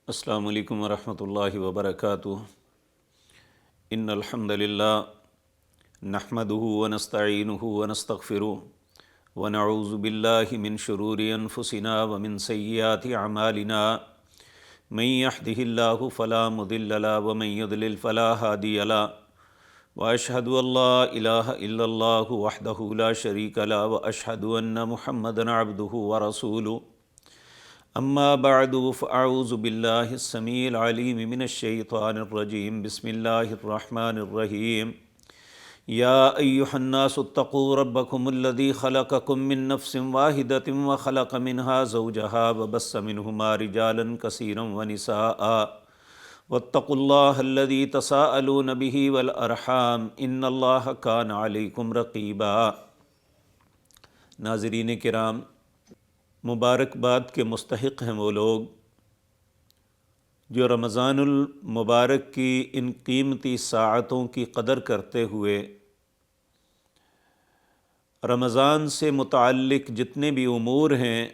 السلام علیکم ورحمۃ اللہ وبرکاتہ۔ ان الحمد للہ نحمده ونستعینه ونستغفره ونعوذ باللہ من شرور انفسنا ومن سیئات اعمالنا من يهده اللہ فلا مضل له ومن يضلل فلا هادی له واشهد ان لا الہ الا اللہ وحدہ لا شریک له واشهد ان محمدا عبدہ ورسولہ اما بعد فاعوذ باللہ السمیع العلیم من الشیطان الرجیم بسم اللہ الرحمن الرحیم یا ایہا الناس اتقوا ربکم الذی خلقکم من نفس واحدۃ وخلق منها زوجها وبث منہما رجالا کثیرا ونساء واتقوا اللہ الذی تساءلون به والارحام ان اللہ کان علیکم رقیبا۔ ناظرین کرام، مبارکباد کے مستحق ہیں وہ لوگ جو رمضان المبارک کی ان قیمتی ساعتوں کی قدر کرتے ہوئے رمضان سے متعلق جتنے بھی امور ہیں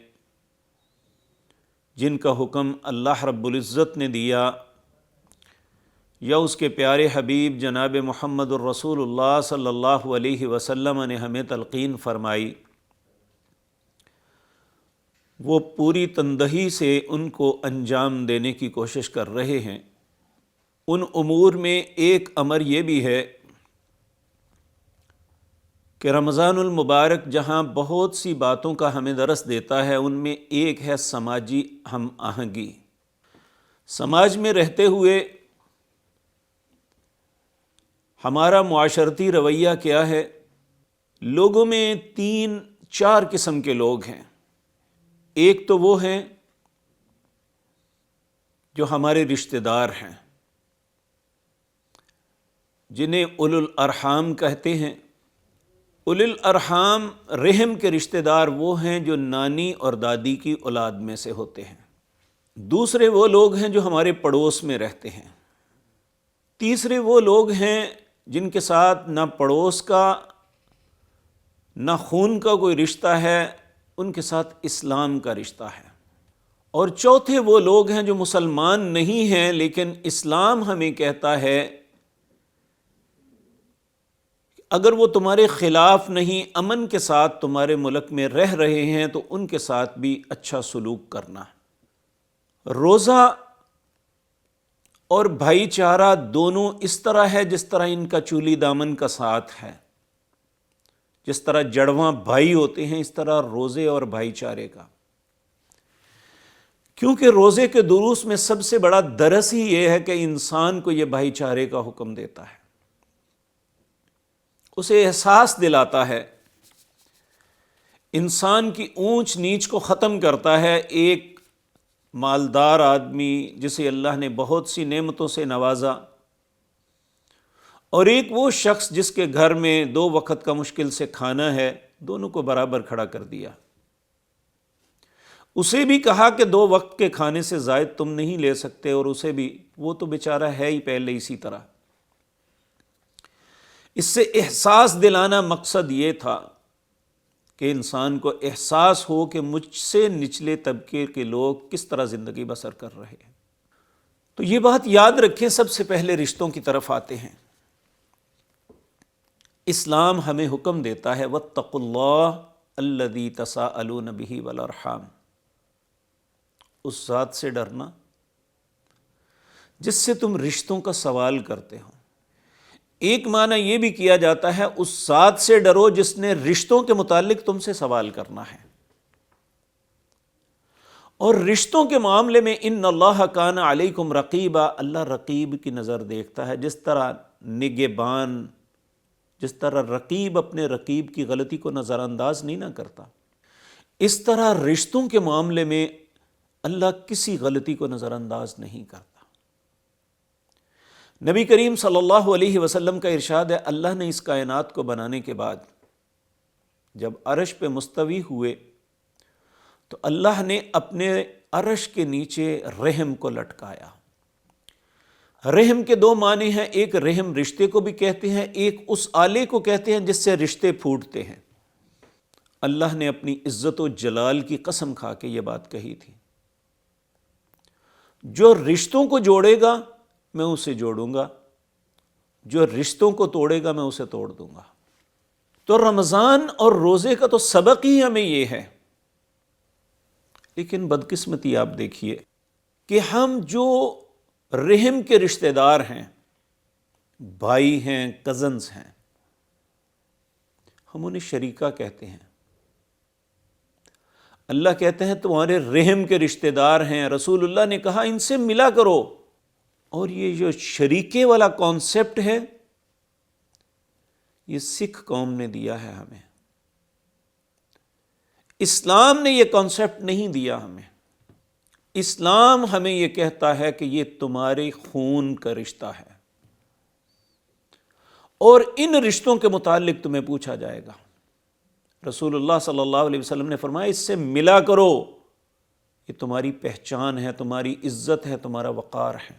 جن کا حکم اللہ رب العزت نے دیا یا اس کے پیارے حبیب جناب محمد الرسول اللہ صلی اللہ علیہ وسلم نے ہمیں تلقین فرمائی، وہ پوری تندہی سے ان کو انجام دینے کی کوشش کر رہے ہیں۔ ان امور میں ایک امر یہ بھی ہے کہ رمضان المبارک جہاں بہت سی باتوں کا ہمیں درس دیتا ہے، ان میں ایک ہے سماجی ہم آہنگی۔ سماج میں رہتے ہوئے ہمارا معاشرتی رویہ کیا ہے؟ لوگوں میں 3-4 قسم کے لوگ ہیں۔ ایک تو وہ ہیں جو ہمارے رشتہ دار ہیں، جنہیں اولو الارحام کہتے ہیں۔ اولو الارحام رحم کے رشتہ دار وہ ہیں جو نانی اور دادی کی اولاد میں سے ہوتے ہیں۔ دوسرے وہ لوگ ہیں جو ہمارے پڑوس میں رہتے ہیں۔ تیسرے وہ لوگ ہیں جن کے ساتھ نہ پڑوس کا نہ خون کا کوئی رشتہ ہے، ان کے ساتھ اسلام کا رشتہ ہے۔ اور چوتھے وہ لوگ ہیں جو مسلمان نہیں ہیں لیکن اسلام ہمیں کہتا ہے اگر وہ تمہارے خلاف نہیں، امن کے ساتھ تمہارے ملک میں رہ رہے ہیں تو ان کے ساتھ بھی اچھا سلوک کرنا۔ روزہ اور بھائی چارہ دونوں اس طرح ہے جس طرح ان کا چولی دامن کا ساتھ ہے۔ جس طرح جڑواں بھائی ہوتے ہیں اس طرح روزے اور بھائی چارے کا، کیونکہ روزے کے دروس میں سب سے بڑا درس ہی یہ ہے کہ انسان کو یہ بھائی چارے کا حکم دیتا ہے، اسے احساس دلاتا ہے، انسان کی اونچ نیچ کو ختم کرتا ہے۔ ایک مالدار آدمی جسے اللہ نے بہت سی نعمتوں سے نوازا، اور ایک وہ شخص جس کے گھر میں 2 وقت کا مشکل سے کھانا ہے، دونوں کو برابر کھڑا کر دیا۔ اسے بھی کہا کہ 2 وقت کے کھانے سے زائد تم نہیں لے سکتے، اور اسے بھی، وہ تو بیچارہ ہے ہی پہلے اسی طرح۔ اس سے احساس دلانا مقصد یہ تھا کہ انسان کو احساس ہو کہ مجھ سے نچلے طبقے کے لوگ کس طرح زندگی بسر کر رہے ہیں۔ تو یہ بات یاد رکھیں، سب سے پہلے رشتوں کی طرف آتے ہیں۔ اسلام ہمیں حکم دیتا ہے واتقوا اللہ الذی تساءلون بہ والارحام، اس ذات سے ڈرنا جس سے تم رشتوں کا سوال کرتے ہو۔ ایک معنی یہ بھی کیا جاتا ہے اس ذات سے ڈرو جس نے رشتوں کے متعلق تم سے سوال کرنا ہے۔ اور رشتوں کے معاملے میں ان اللہ کان علیکم رقیبا، اللہ رقیب کی نظر دیکھتا ہے۔ جس طرح نگہبان، جس طرح رقیب اپنے رقیب کی غلطی کو نظر انداز نہیں نہ کرتا، اس طرح رشتوں کے معاملے میں اللہ کسی غلطی کو نظر انداز نہیں کرتا۔ نبی کریم صلی اللہ علیہ وسلم کا ارشاد ہے، اللہ نے اس کائنات کو بنانے کے بعد جب عرش پہ مستوی ہوئے تو اللہ نے اپنے عرش کے نیچے رحم کو لٹکایا۔ رحم کے 2 معنی ہیں، ایک رحم رشتے کو بھی کہتے ہیں، ایک اس آلے کو کہتے ہیں جس سے رشتے پھوٹتے ہیں۔ اللہ نے اپنی عزت و جلال کی قسم کھا کے یہ بات کہی تھی، جو رشتوں کو جوڑے گا میں اسے جوڑوں گا، جو رشتوں کو توڑے گا میں اسے توڑ دوں گا۔ تو رمضان اور روزے کا تو سبق ہی ہمیں یہ ہے، لیکن بدقسمتی آپ دیکھیے کہ ہم جو رحم کے رشتہ دار ہیں، بھائی ہیں، کزنز ہیں، ہم انہیں شریکہ کہتے ہیں۔ اللہ کہتے ہیں تمہارے رحم کے رشتہ دار ہیں، رسول اللہ نے کہا ان سے ملا کرو۔ اور یہ جو شریکے والا کانسیپٹ ہے، یہ سکھ قوم نے دیا ہے ہمیں، اسلام نے یہ کانسیپٹ نہیں دیا ہمیں۔ اسلام ہمیں یہ کہتا ہے کہ یہ تمہارے خون کا رشتہ ہے، اور ان رشتوں کے متعلق تمہیں پوچھا جائے گا۔ رسول اللہ صلی اللہ علیہ وسلم نے فرمایا اس سے ملا کرو، یہ تمہاری پہچان ہے، تمہاری عزت ہے، تمہارا وقار ہے۔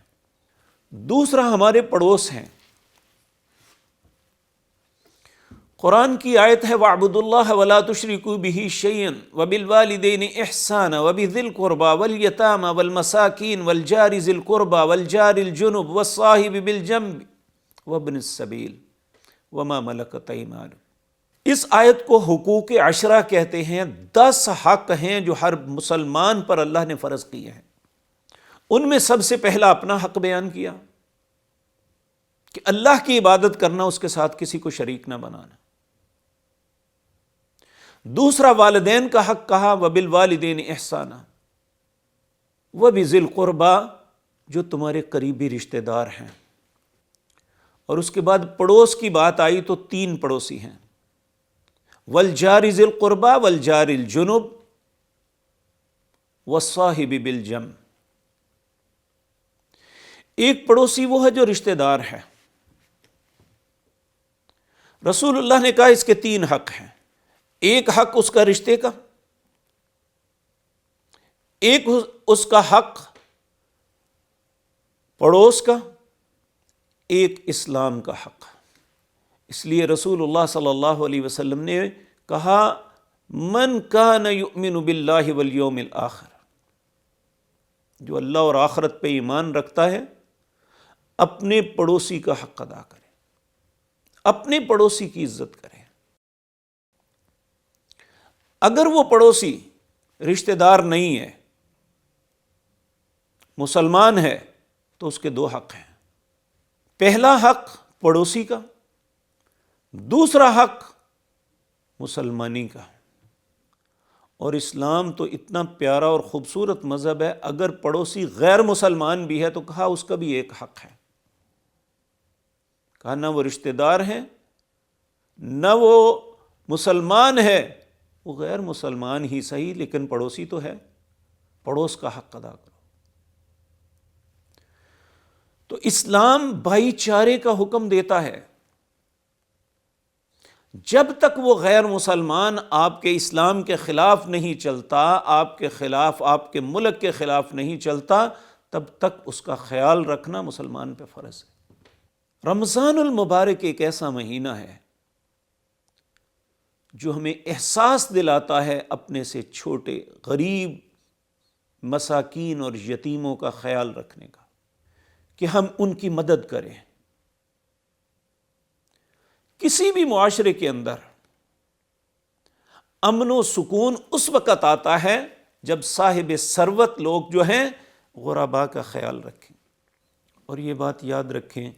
دوسرا ہمارے پڑوس ہیں۔ قرآن کی آیت ہے وَاعْبُدُوا اللَّهَ وَلَا تُشْرِكُوا بِهِ شَيْئًا وَبِالْوَالِدَيْنِ إِحْسَانًا وَبِذِي الْقُرْبَى وَالْيَتَامَى وَالْمَسَاكِينِ وَالْجَارِ ذِي الْقُرْبَى وَالْجَارِ الْجُنُبِ وَالصَّاحِبِ بِالْجَنبِ وَابْنِ السَّبِيلِ وَمَا مَلَكَتْ أَيْمَانُكُمْ۔ اس آیت کو حقوق عشرہ کہتے ہیں۔ 10 حق ہیں جو ہر مسلمان پر اللہ نے فرض کیے ہیں۔ ان میں سب سے پہلا اپنا حق بیان کیا کہ اللہ کی عبادت کرنا، اس کے ساتھ کسی کو شریک نہ بنانا۔ دوسرا والدین کا حق کہا وَبِالْوَالِدَيْنِ إِحْسَانًا، وَبِذِي الْقُرْبَى جو تمہارے قریبی رشتہ دار ہیں۔ اور اس کے بعد پڑوس کی بات آئی تو 3 پڑوسی ہیں، وَالْجَارِ ذِي الْقُرْبَى وَالْجَارِ الْجُنُبِ وَالصَّاحِبِ بِالْجَنبِ۔ ایک پڑوسی وہ ہے جو رشتہ دار ہے۔ رسول اللہ نے کہا اس کے 3 حق ہیں۔ ایک حق اس کا رشتے کا، ایک اس کا حق پڑوس کا، ایک اسلام کا حق۔ اس لیے رسول اللہ صلی اللہ علیہ وسلم نے کہا من کان یؤمن باللہ والیوم الآخر، جو اللہ اور آخرت پہ ایمان رکھتا ہے اپنے پڑوسی کا حق ادا کرے، اپنے پڑوسی کی عزت کرے۔ اگر وہ پڑوسی رشتہ دار نہیں ہے، مسلمان ہے، تو اس کے 2 حق ہیں۔ پہلا حق پڑوسی کا، دوسرا حق مسلمانی کا۔ اور اسلام تو اتنا پیارا اور خوبصورت مذہب ہے، اگر پڑوسی غیر مسلمان بھی ہے تو کہا اس کا بھی ایک حق ہے۔ کہا نہ وہ رشتہ دار ہیں، نہ وہ مسلمان ہے، وہ غیر مسلمان ہی صحیح لیکن پڑوسی تو ہے، پڑوس کا حق ادا کرو۔ تو اسلام بھائی چارے کا حکم دیتا ہے۔ جب تک وہ غیر مسلمان آپ کے اسلام کے خلاف نہیں چلتا، آپ کے خلاف، آپ کے ملک کے خلاف نہیں چلتا، تب تک اس کا خیال رکھنا مسلمان پہ فرض ہے۔ رمضان المبارک ایک ایسا مہینہ ہے جو ہمیں احساس دلاتا ہے اپنے سے چھوٹے، غریب، مساکین اور یتیموں کا خیال رکھنے کا، کہ ہم ان کی مدد کریں۔ کسی بھی معاشرے کے اندر امن و سکون اس وقت آتا ہے جب صاحب ثروت لوگ جو ہیں غرباء کا خیال رکھیں۔ اور یہ بات یاد رکھیں،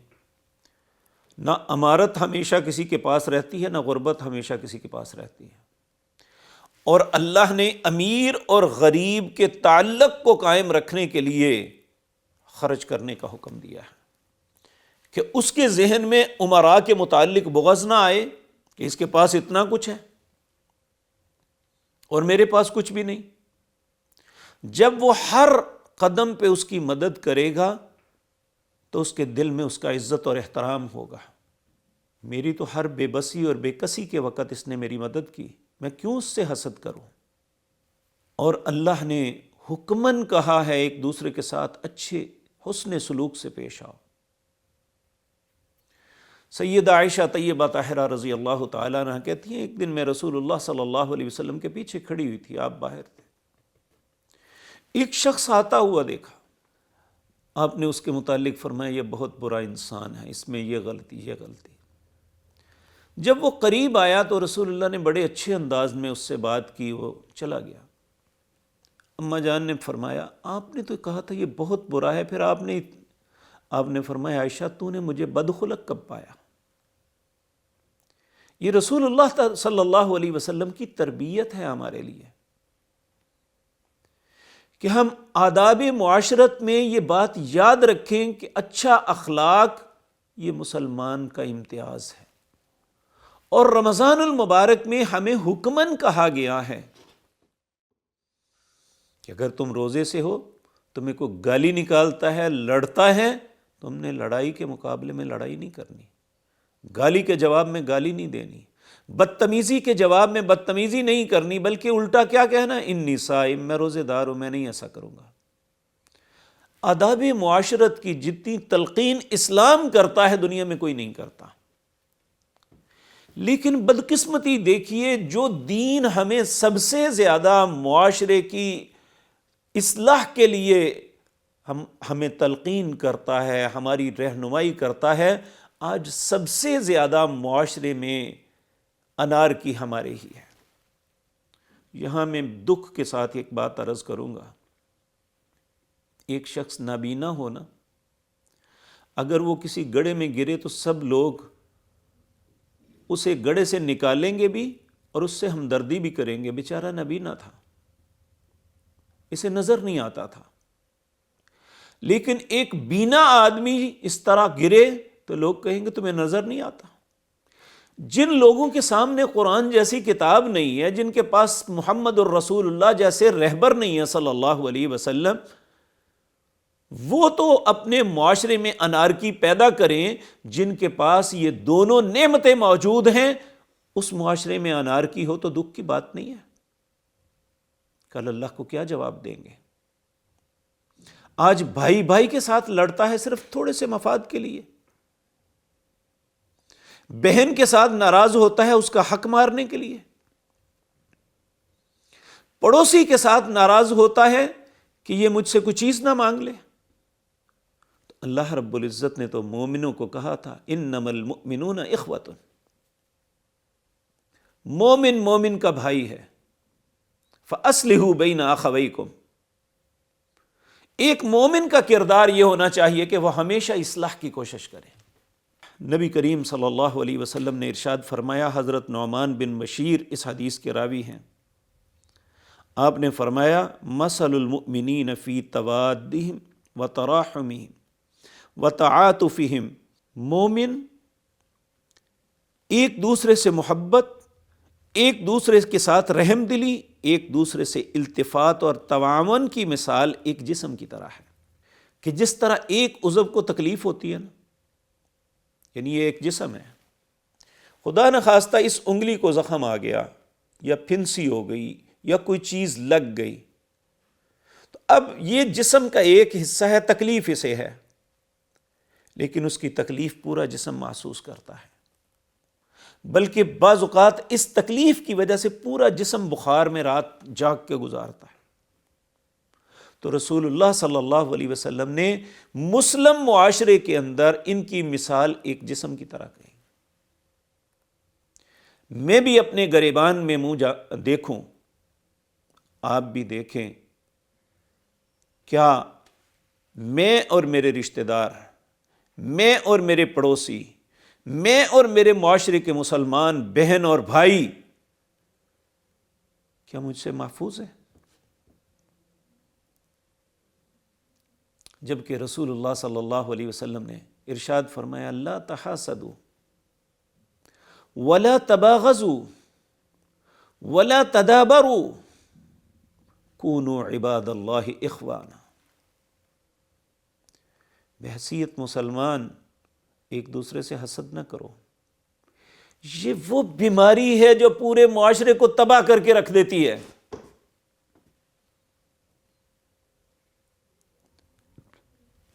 نہ امارت ہمیشہ کسی کے پاس رہتی ہے، نہ غربت ہمیشہ کسی کے پاس رہتی ہے۔ اور اللہ نے امیر اور غریب کے تعلق کو قائم رکھنے کے لیے خرچ کرنے کا حکم دیا ہے، کہ اس کے ذہن میں امراء کے متعلق بغض نہ آئے کہ اس کے پاس اتنا کچھ ہے اور میرے پاس کچھ بھی نہیں۔ جب وہ ہر قدم پہ اس کی مدد کرے گا تو اس کے دل میں اس کا عزت اور احترام ہوگا۔ میری تو ہر بے بسی اور بے کسی کے وقت اس نے میری مدد کی، میں کیوں اس سے حسد کروں؟ اور اللہ نے حکماً کہا ہے ایک دوسرے کے ساتھ اچھے حسن سلوک سے پیش آؤ۔ سیدہ عائشہ طیبہ طاہرہ رضی اللہ تعالیٰ عنہ کہتی ہیں ایک دن میں رسول اللہ صلی اللہ علیہ وسلم کے پیچھے کھڑی ہوئی تھی، آپ باہر تھے، ایک شخص آتا ہوا دیکھا، آپ نے اس کے متعلق فرمایا یہ بہت برا انسان ہے، اس میں یہ غلطی یہ غلطی۔ جب وہ قریب آیا تو رسول اللہ نے بڑے اچھے انداز میں اس سے بات کی، وہ چلا گیا۔ اماں جان نے فرمایا آپ نے تو کہا تھا یہ بہت برا ہے، پھر آپ نے فرمایا عائشہ تو نے مجھے بدخلق کب پایا؟ یہ رسول اللہ صلی اللہ علیہ وسلم کی تربیت ہے ہمارے لیے کہ ہم آداب معاشرت میں یہ بات یاد رکھیں کہ اچھا اخلاق یہ مسلمان کا امتیاز ہے، اور رمضان المبارک میں ہمیں حکماً کہا گیا ہے کہ اگر تم روزے سے ہو، تمہیں کوئی گالی نکالتا ہے، لڑتا ہے، تم نے لڑائی کے مقابلے میں لڑائی نہیں کرنی، گالی کے جواب میں گالی نہیں دینی، بدتمیزی کے جواب میں بدتمیزی نہیں کرنی، بلکہ الٹا کیا کہنا، انی صائم، میں روزے دار ہوں، میں نہیں ایسا کروں گا۔ آداب معاشرت کی جتنی تلقین اسلام کرتا ہے دنیا میں کوئی نہیں کرتا۔ لیکن بدقسمتی دیکھیے، جو دین ہمیں سب سے زیادہ معاشرے کی اصلاح کے لیے ہمیں تلقین کرتا ہے، ہماری رہنمائی کرتا ہے، آج سب سے زیادہ معاشرے میں انارکی ہمارے ہی ہے۔ یہاں میں دکھ کے ساتھ ایک بات عرض کروں گا، ایک شخص نابینا ہونا، اگر وہ کسی گڑھے میں گرے تو سب لوگ اسے گڑھے سے نکالیں گے بھی اور اس سے ہمدردی بھی کریں گے، بیچارہ نابینا تھا، اسے نظر نہیں آتا تھا۔ لیکن ایک بینا آدمی اس طرح گرے تو لوگ کہیں گے تمہیں نظر نہیں آتا۔ جن لوگوں کے سامنے قرآن جیسی کتاب نہیں ہے، جن کے پاس محمد الرسول اللہ جیسے رہبر نہیں ہے صلی اللہ علیہ وسلم، وہ تو اپنے معاشرے میں انارکی پیدا کریں۔ جن کے پاس یہ دونوں نعمتیں موجود ہیں، اس معاشرے میں انارکی ہو تو دکھ کی بات نہیں ہے۔ کل اللہ کو کیا جواب دیں گے؟ آج بھائی بھائی کے ساتھ لڑتا ہے صرف تھوڑے سے مفاد کے لیے، بہن کے ساتھ ناراض ہوتا ہے اس کا حق مارنے کے لیے، پڑوسی کے ساتھ ناراض ہوتا ہے کہ یہ مجھ سے کوئی چیز نہ مانگ لے۔ تو اللہ رب العزت نے تو مومنوں کو کہا تھا انما المؤمنون اخوۃ، مومن مومن کا بھائی ہے، فاصلحوا بین اخویکم۔ ایک مومن کا کردار یہ ہونا چاہیے کہ وہ ہمیشہ اصلاح کی کوشش کرے۔ نبی کریم صلی اللہ علیہ وسلم نے ارشاد فرمایا، حضرت نعمان بن بشیر اس حدیث کے راوی ہیں، آپ نے فرمایا مثل المؤمنین فی توادہم وتراحمہم وتعاطفہم، مومن ایک دوسرے سے محبت، ایک دوسرے کے ساتھ رحم دلی، ایک دوسرے سے التفات اور تعاون کی مثال ایک جسم کی طرح ہے کہ جس طرح ایک عضو کو تکلیف ہوتی ہے نا، یعنی یہ ایک جسم ہے، خدا نخواستہ اس انگلی کو زخم آ گیا یا پھنسی ہو گئی یا کوئی چیز لگ گئی، تو اب یہ جسم کا ایک حصہ ہے، تکلیف اسے ہے، لیکن اس کی تکلیف پورا جسم محسوس کرتا ہے، بلکہ بعض اوقات اس تکلیف کی وجہ سے پورا جسم بخار میں رات جاگ کے گزارتا ہے۔ تو رسول اللہ صلی اللہ علیہ وسلم نے مسلم معاشرے کے اندر ان کی مثال ایک جسم کی طرح کہی۔ میں بھی اپنے گریبان میں منہ دیکھوں، آپ بھی دیکھیں، کیا میں اور میرے رشتہ دار، میں اور میرے پڑوسی، میں اور میرے معاشرے کے مسلمان بہن اور بھائی، کیا مجھ سے محفوظ ہے؟ جبکہ رسول اللہ صلی اللہ علیہ وسلم نے ارشاد فرمایا لا تحاسدوا ولا تباغضوا ولا تدابروا کونوا عباد اللہ اخوانا۔ بحیثیت مسلمان ایک دوسرے سے حسد نہ کرو، یہ وہ بیماری ہے جو پورے معاشرے کو تباہ کر کے رکھ دیتی ہے۔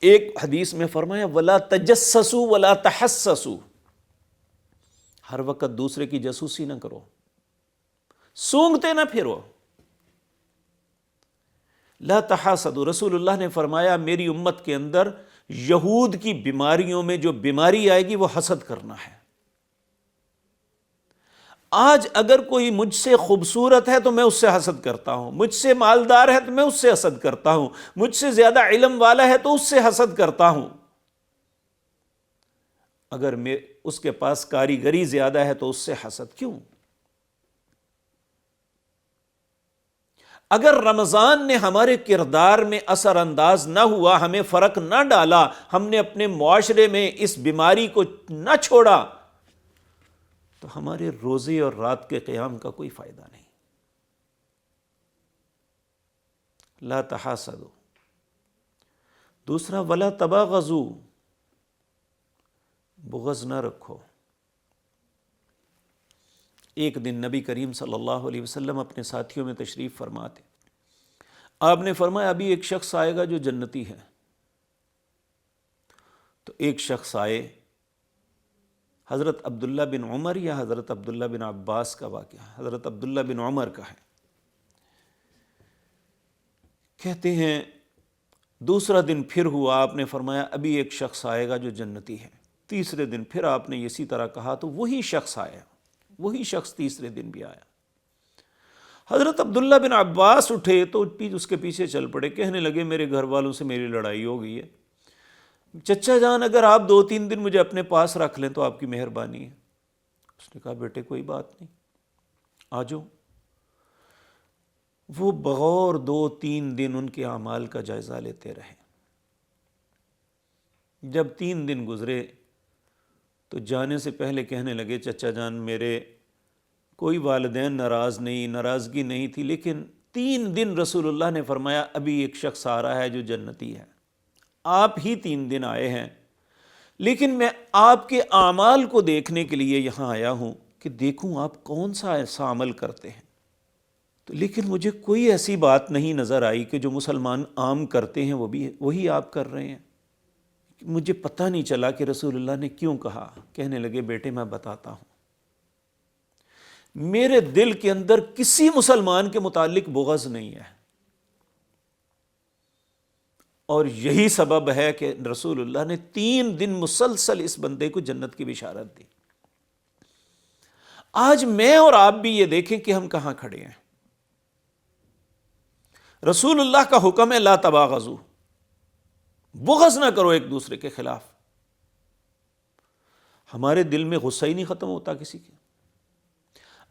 ایک حدیث میں فرمایا ولا تجسسوا ولا تحسسوا، ہر وقت دوسرے کی جاسوسی نہ کرو، سونگتے نہ پھرو، لا تحاسدوا، رسول اللہ نے فرمایا میری امت کے اندر یہود کی بیماریوں میں جو بیماری آئے گی وہ حسد کرنا ہے۔ آج اگر کوئی مجھ سے خوبصورت ہے تو میں اس سے حسد کرتا ہوں، مجھ سے مالدار ہے تو میں اس سے حسد کرتا ہوں، مجھ سے زیادہ علم والا ہے تو اس سے حسد کرتا ہوں۔ اگر اس کے پاس کاریگری زیادہ ہے تو اس سے حسد کیوں؟ اگر رمضان نے ہمارے کردار میں اثر انداز نہ ہوا، ہمیں فرق نہ ڈالا، ہم نے اپنے معاشرے میں اس بیماری کو نہ چھوڑا، تو ہمارے روزے اور رات کے قیام کا کوئی فائدہ نہیں۔ لا تحاسدوا۔ دوسرا ولا تباغضوا، بغض نہ رکھو۔ ایک دن نبی کریم صلی اللہ علیہ وسلم اپنے ساتھیوں میں تشریف فرما تھے۔ آپ نے فرمایا ابھی ایک شخص آئے گا جو جنتی ہے۔ تو ایک شخص آئے، حضرت عبداللہ بن عمر یا حضرت عبداللہ بن عباس کا واقعہ، حضرت عبداللہ بن عمر کا ہے۔ کہتے ہیں دوسرا دن پھر ہوا، آپ نے فرمایا ابھی ایک شخص آئے گا جو جنتی ہے۔ تیسرے دن پھر آپ نے اسی طرح کہا تو وہی شخص آیا، وہی شخص تیسرے دن بھی آیا۔ حضرت عبداللہ بن عباس اٹھے تو اس کے پیچھے چل پڑے، کہنے لگے میرے گھر والوں سے میری لڑائی ہو گئی ہے، چچا جان اگر آپ 2-3 دن مجھے اپنے پاس رکھ لیں تو آپ کی مہربانی ہے۔ اس نے کہا بیٹے کوئی بات نہیں، آ جاؤ۔ وہ بغور 2-3 دن ان کے اعمال کا جائزہ لیتے رہے۔ جب 3 دن گزرے تو جانے سے پہلے کہنے لگے چچا جان میرے کوئی والدین ناراضگی نہیں تھی، لیکن 3 دن رسول اللہ نے فرمایا ابھی ایک شخص آ رہا ہے جو جنتی ہے، آپ ہی 3 دن آئے ہیں، لیکن میں آپ کے اعمال کو دیکھنے کے لیے یہاں آیا ہوں کہ دیکھوں آپ کون سا ایسا عمل کرتے ہیں۔ تو لیکن مجھے کوئی ایسی بات نہیں نظر آئی کہ جو مسلمان عام کرتے ہیں وہی آپ کر رہے ہیں۔ مجھے پتہ نہیں چلا کہ رسول اللہ نے کیوں کہا۔ کہنے لگے بیٹے میں بتاتا ہوں، میرے دل کے اندر کسی مسلمان کے متعلق بغض نہیں ہے، اور یہی سبب ہے کہ رسول اللہ نے 3 دن مسلسل اس بندے کو جنت کی بشارت دی۔ آج میں اور آپ بھی یہ دیکھیں کہ ہم کہاں کھڑے ہیں۔ رسول اللہ کا حکم ہے لا تباغضوا، بغض نہ کرو ایک دوسرے کے خلاف۔ ہمارے دل میں غصہ ہی نہیں ختم ہوتا کسی کے۔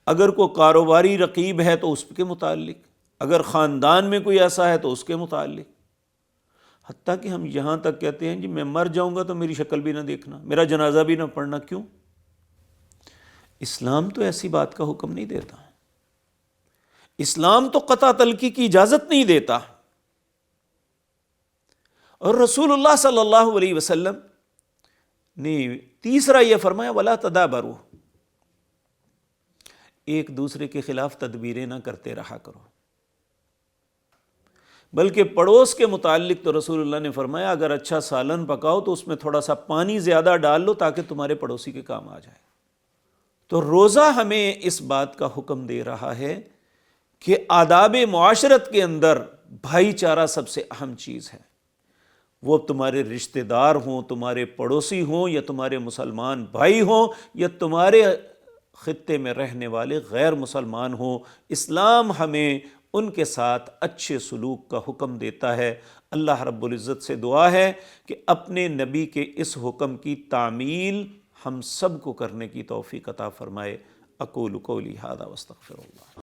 اگر کوئی کاروباری رقیب ہے تو اس کے متعلق، اگر خاندان میں کوئی ایسا ہے تو اس کے متعلق، حتیٰ کہ ہم یہاں تک کہتے ہیں جی میں مر جاؤں گا تو میری شکل بھی نہ دیکھنا، میرا جنازہ بھی نہ پڑھنا۔ کیوں؟ اسلام تو ایسی بات کا حکم نہیں دیتا، اسلام تو قطع تلقی کی اجازت نہیں دیتا۔ اور رسول اللہ صلی اللہ علیہ وسلم نے تیسرا یہ فرمایا ولا تدابروا، ایک دوسرے کے خلاف تدبیریں نہ کرتے رہا کرو، بلکہ پڑوس کے متعلق تو رسول اللہ نے فرمایا اگر اچھا سالن پکاؤ تو اس میں تھوڑا سا پانی زیادہ ڈال لو تاکہ تمہارے پڑوسی کے کام آ جائے۔ تو روزہ ہمیں اس بات کا حکم دے رہا ہے کہ آداب معاشرت کے اندر بھائی چارہ سب سے اہم چیز ہے، وہ تمہارے رشتہ دار ہوں، تمہارے پڑوسی ہوں، یا تمہارے مسلمان بھائی ہوں، یا تمہارے خطے میں رہنے والے غیر مسلمان ہوں، اسلام ہمیں ان کے ساتھ اچھے سلوک کا حکم دیتا ہے۔ اللہ رب العزت سے دعا ہے کہ اپنے نبی کے اس حکم کی تعمیل ہم سب کو کرنے کی توفیق عطا فرمائے۔ اقول قولی ھذا واستغفر اللہ۔